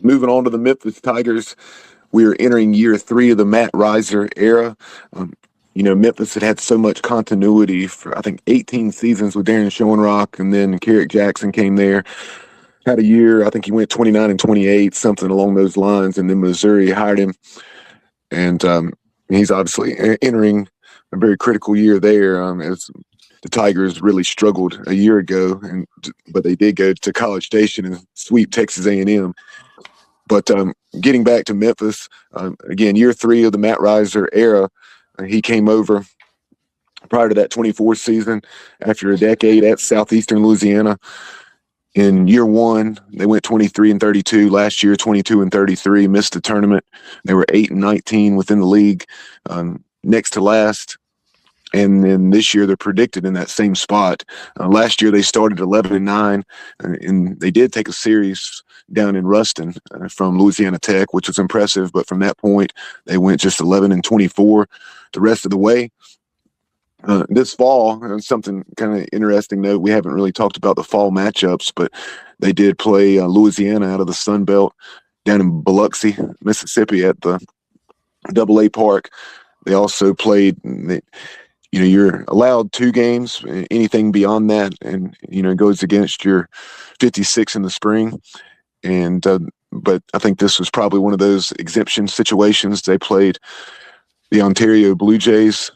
moving on to the Memphis Tigers, we are entering year 3 of the Matt Riser era. Memphis had so much continuity for, I think, 18 seasons with Darren Schoenrock, and then Carrick Jackson came there. Had a year, I think he went 29 and 28, something along those lines, and then Missouri hired him. And he's obviously entering a very critical year there, as the Tigers really struggled a year ago, but they did go to College Station and sweep Texas A&M. But getting back to Memphis, again, year 3 of the Matt Riser era, he came over prior to that 24 season after a decade at Southeastern Louisiana. In year 1, they went 23 and 32. Last year, 22 and 33, missed the tournament. They were 8 and 19 within the league, next to last. And then this year, they're predicted in that same spot. Last year, they started 11 and 9, and they did take a series down in Ruston from Louisiana Tech, which was impressive. But from that point, they went just 11 and 24 the rest of the way. This fall, something kind of interesting note, we haven't really talked about the fall matchups, but they did play Louisiana out of the Sun Belt down in Biloxi, Mississippi at the AA Park. They also played, you're allowed 2 games. Anything beyond that, and, goes against your 56 in the spring. And but I think this was probably one of those exemption situations. They played the Ontario Blue Jays,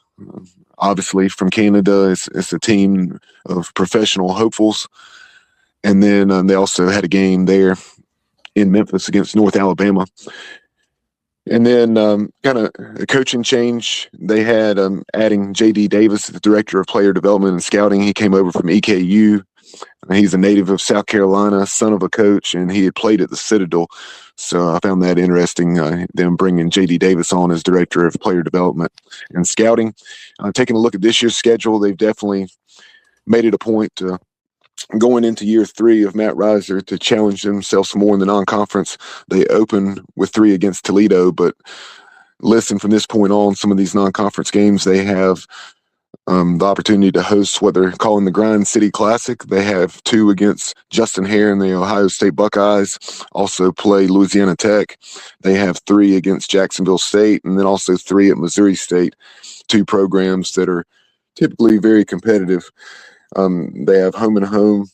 obviously from Canada. It's a team of professional hopefuls. And then they also had a game there in Memphis against North Alabama. And then kind of a coaching change. They had adding J.D. Davis, the director of player development and scouting. He came over from EKU. He's a native of South Carolina, son of a coach, and he had played at the Citadel. So I found that interesting, them bringing J.D. Davis on as director of player development and scouting. Taking a look at this year's schedule, they've definitely made it a point to, going into year 3 of Matt Riser, to challenge themselves more in the non-conference. They open with 3 against Toledo, but listen, from this point on, some of these non-conference games, they have the opportunity to host what they're calling the Grind City Classic. They have 2 against Justin Hare and the Ohio State Buckeyes, also play Louisiana Tech. They have 3 against Jacksonville State, and then also 3 at Missouri State, 2 programs that are typically very competitive. They have home and home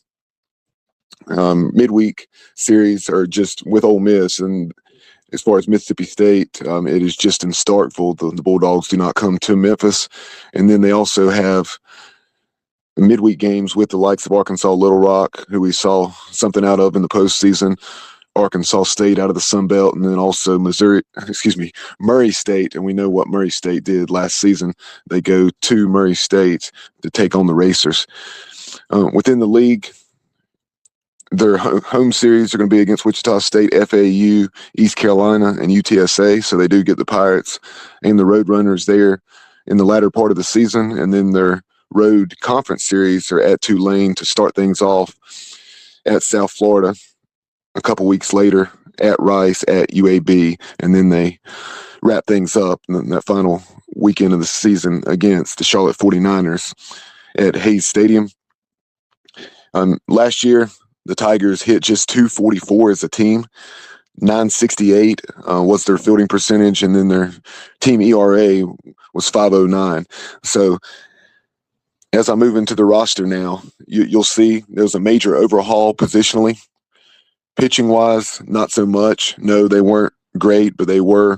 midweek series are just with Ole Miss, and as far as Mississippi State, it is just in Starkville. The Bulldogs do not come to Memphis. And then they also have midweek games with the likes of Arkansas Little Rock, who we saw something out of in the postseason, Arkansas State out of the Sun Belt, and then also Murray State. And we know what Murray State did last season. They go to Murray State to take on the Racers. Within the league, their home series are going to be against Wichita State, FAU, East Carolina, and UTSA. So they do get the Pirates and the Roadrunners there in the latter part of the season. And then their road conference series are at Tulane to start things off, at South Florida a couple weeks later, at Rice, at UAB. And then they wrap things up in that final weekend of the season against the Charlotte 49ers at Hayes Stadium. Last year, the Tigers hit just 244 as a team. 968 was their fielding percentage, and then their team ERA was 509. So as I move into the roster now, you'll see there's a major overhaul positionally. Pitching-wise, not so much. No, they weren't great, but they were,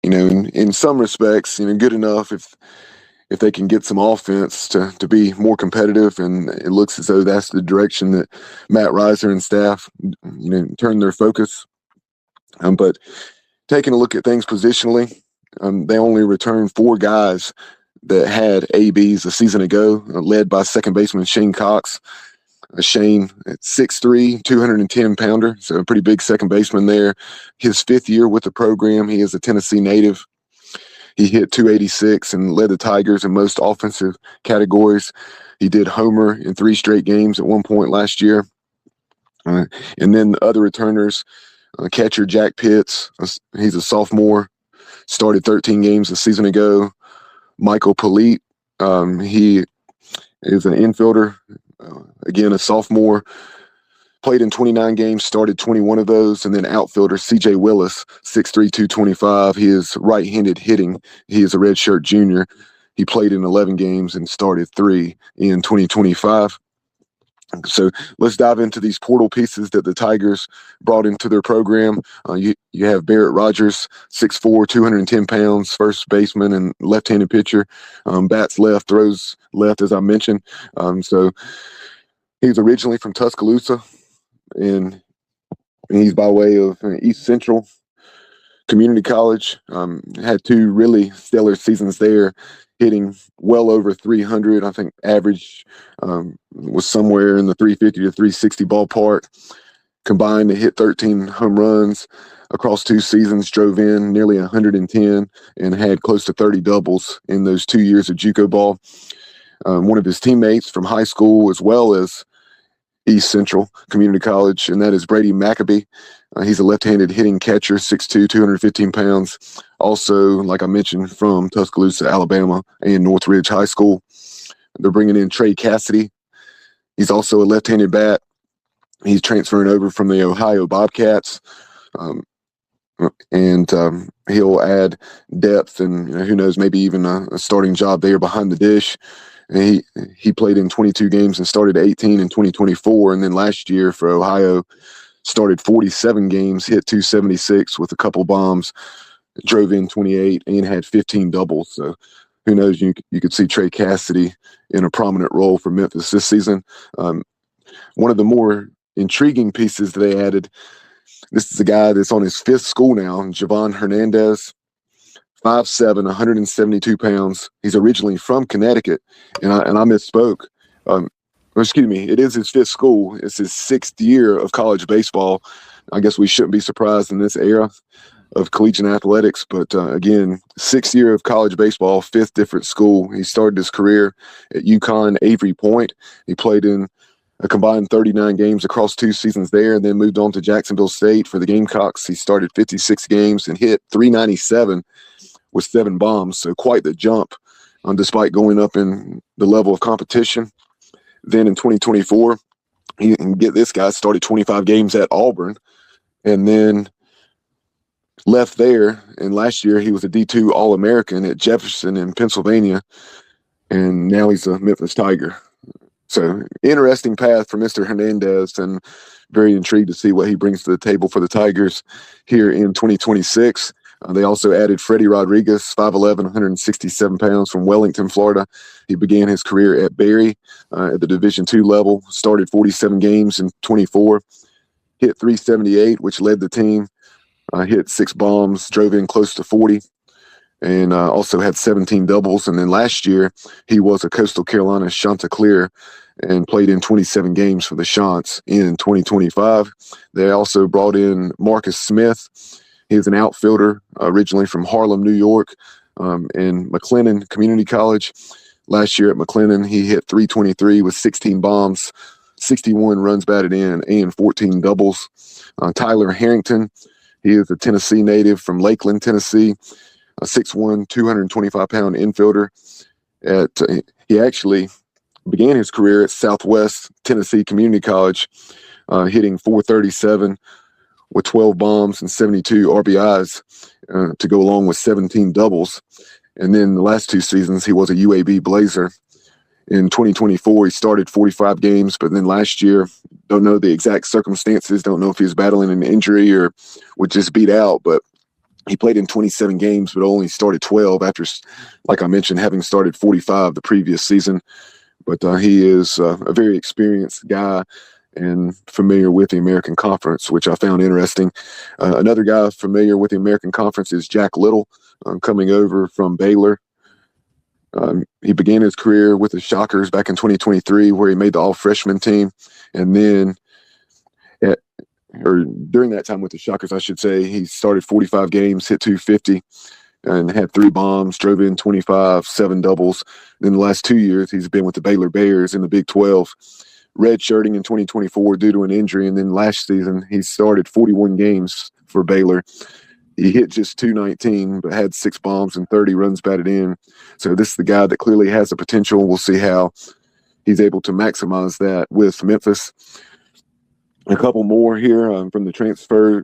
in some respects, good enough if they can get some offense to be more competitive. And it looks as though that's the direction that Matt Riser and staff, turn their focus. But taking a look at things positionally, they only returned 4 guys that had ABs a season ago, led by second baseman Shane Cox. Shane at 6'3", 210-pounder, so a pretty big second baseman there. His 5th year with the program. He is a Tennessee native. He hit 286 and led the Tigers in most offensive categories. He did homer in 3 straight games at one point last year. And then the other returners, catcher Jack Pitts, he's a sophomore, started 13 games a season ago. Michael Polite, he is an infielder, again a sophomore, played in 29 games, started 21 of those. And then outfielder C.J. Willis, 6'3", 225. He is right-handed hitting. He is a redshirt junior. He played in 11 games and started 3 in 2025. So let's dive into these portal pieces that the Tigers brought into their program. You have Barrett Rogers, 6'4", 210 pounds, first baseman and left-handed pitcher. Bats left, throws left, as I mentioned. So he's originally from Tuscaloosa, and he's by way of East Central Community College. Had 2 really stellar seasons there, hitting well over 300. I think average was somewhere in the 350 to 360 ballpark. Combined to hit 13 home runs across 2 seasons, drove in nearly 110, and had close to 30 doubles in those 2 years of JUCO ball. One of his teammates from high school, as well as East Central Community College, and that is Brady McAbee. He's a left-handed hitting catcher, 6'2", 215 pounds. Also, like I mentioned, from Tuscaloosa, Alabama, and Northridge High School. They're bringing in Trey Cassidy. He's also a left-handed bat. He's transferring over from the Ohio Bobcats. And he'll add depth and who knows, maybe even a starting job there behind the dish. And he played in 22 games and started 18 in 2024. And then last year for Ohio, started 47 games, hit 276 with a couple bombs, drove in 28, and had 15 doubles. So who knows, you could see Trey Cassidy in a prominent role for Memphis this season. One of the more intriguing pieces they added, this is a guy that's on his 5th school now, Javon Hernandez, 5'7", 172 pounds. He's originally from Connecticut, and I misspoke. Excuse me, it is his 5th school. It's his 6th year of college baseball. I guess we shouldn't be surprised in this era of collegiate athletics, but again, 6th year of college baseball, 5th different school. He started his career at UConn Avery Point. He played in a combined 39 games across 2 seasons there, and then moved on to Jacksonville State for the Gamecocks. He started 56 games and hit 397 with 7 bombs, so quite the jump, despite going up in the level of competition. Then in 2024, you can get this guy, started 25 games at Auburn, and then left there. And last year, he was a D2 All-American at Jefferson in Pennsylvania, and now he's a Memphis Tiger. So interesting path for Mr. Hernandez, and very intrigued to see what he brings to the table for the Tigers here in 2026. They also added Freddie Rodriguez, 5'11", 167 pounds from Wellington, Florida. He began his career at Berry at the Division II level, started 47 games in 24, hit 378, which led the team, hit 6 bombs, drove in close to 40, and also had 17 doubles. And then last year, he was a Coastal Carolina Chanticleer and played in 27 games for the Chants in 2025. They also brought in Marcus Smith. He's an outfielder originally from Harlem, New York, and McLennan Community College. Last year at McLennan, he hit 323 with 16 bombs, 61 runs batted in, and 14 doubles. Tyler Harrington, he is a Tennessee native from Lakeland, Tennessee, a 6'1", 225-pound infielder. He actually began his career at Southwest Tennessee Community College, hitting 437 with 12 bombs and 72 RBIs to go along with 17 doubles. And then the last 2 seasons, he was a UAB Blazer. In 2024, he started 45 games, but then last year, don't know the exact circumstances, don't know if he was battling an injury or was just beat out, but he played in 27 games, but only started 12 after, like I mentioned, having started 45 the previous season. But he is a very experienced guy and familiar with the American Conference, which I found interesting. Another guy familiar with the American Conference is Jack Little, coming over from Baylor. He began his career with the Shockers back in 2023, where he made the all-freshman team. And then, during that time with the Shockers, I should say, he started 45 games, hit 250, and had 3 bombs, drove in 25, 7 doubles. Then the last 2 years, he's been with the Baylor Bears in the Big 12. Redshirting in 2024 due to an injury, and then last season he started 41 games for Baylor. He hit just 219, but had 6 bombs and 30 runs batted in. So this is the guy that clearly has the potential. We'll see how he's able to maximize that with Memphis. A couple more here from the transfer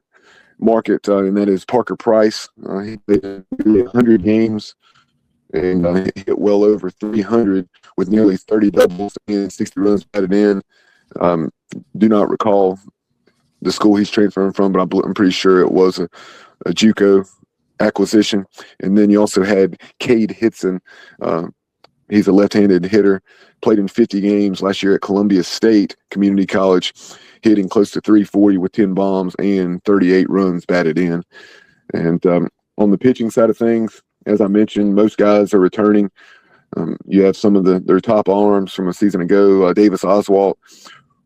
market, and that is Parker Price. He played 100 games and hit well over 300 with nearly 30 doubles and 60 runs batted in. Do not recall the school he's transferring from, but I'm pretty sure it was a JUCO acquisition. And then you also had Cade Hitson. He's a left-handed hitter, played in 50 games last year at Columbia State Community College, hitting close to 340 with 10 bombs and 38 runs batted in. And on the pitching side of things, as I mentioned, most guys are returning. You have some of their top arms from a season ago. Davis Oswalt,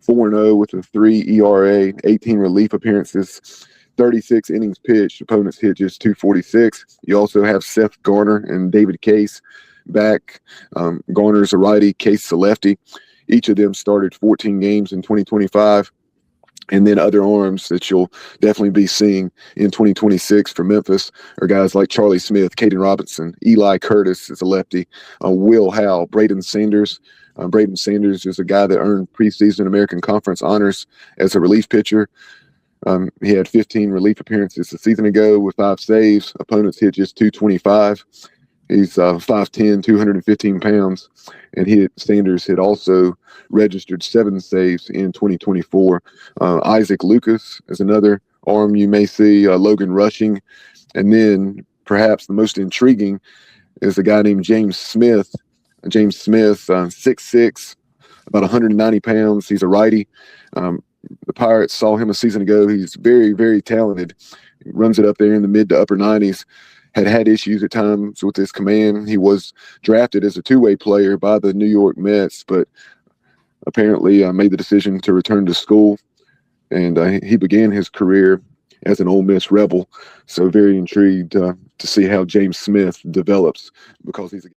4-0 with a 3 ERA, 18 relief appearances, 36 innings pitched. Opponents hit just 246. You also have Seth Garner and David Case back. Garner's a righty, Case a lefty. Each of them started 14 games in 2025. And then other arms that you'll definitely be seeing in 2026 for Memphis are guys like Charlie Smith, Caden Robinson, Eli Curtis is a lefty, Will Howe, Braden Sanders. Braden Sanders is a guy that earned preseason American Conference honors as a relief pitcher. He had 15 relief appearances a season ago with 5 saves. Opponents hit just 225. He's 5'10", 215 pounds, and Sanders had also registered 7 saves in 2024. Isaac Lucas is another arm you may see, Logan Rushing. And then perhaps the most intriguing is a guy named James Smith. James Smith, 6'6", about 190 pounds. He's a righty. The Pirates saw him a season ago. He's very, very talented. He runs it up there in the mid to upper 90s. Had issues at times with his command. He was drafted as a two-way player by the New York Mets, but apparently made the decision to return to school, and he began his career as an Ole Miss Rebel. So very intrigued to see how James Smith develops, because he's a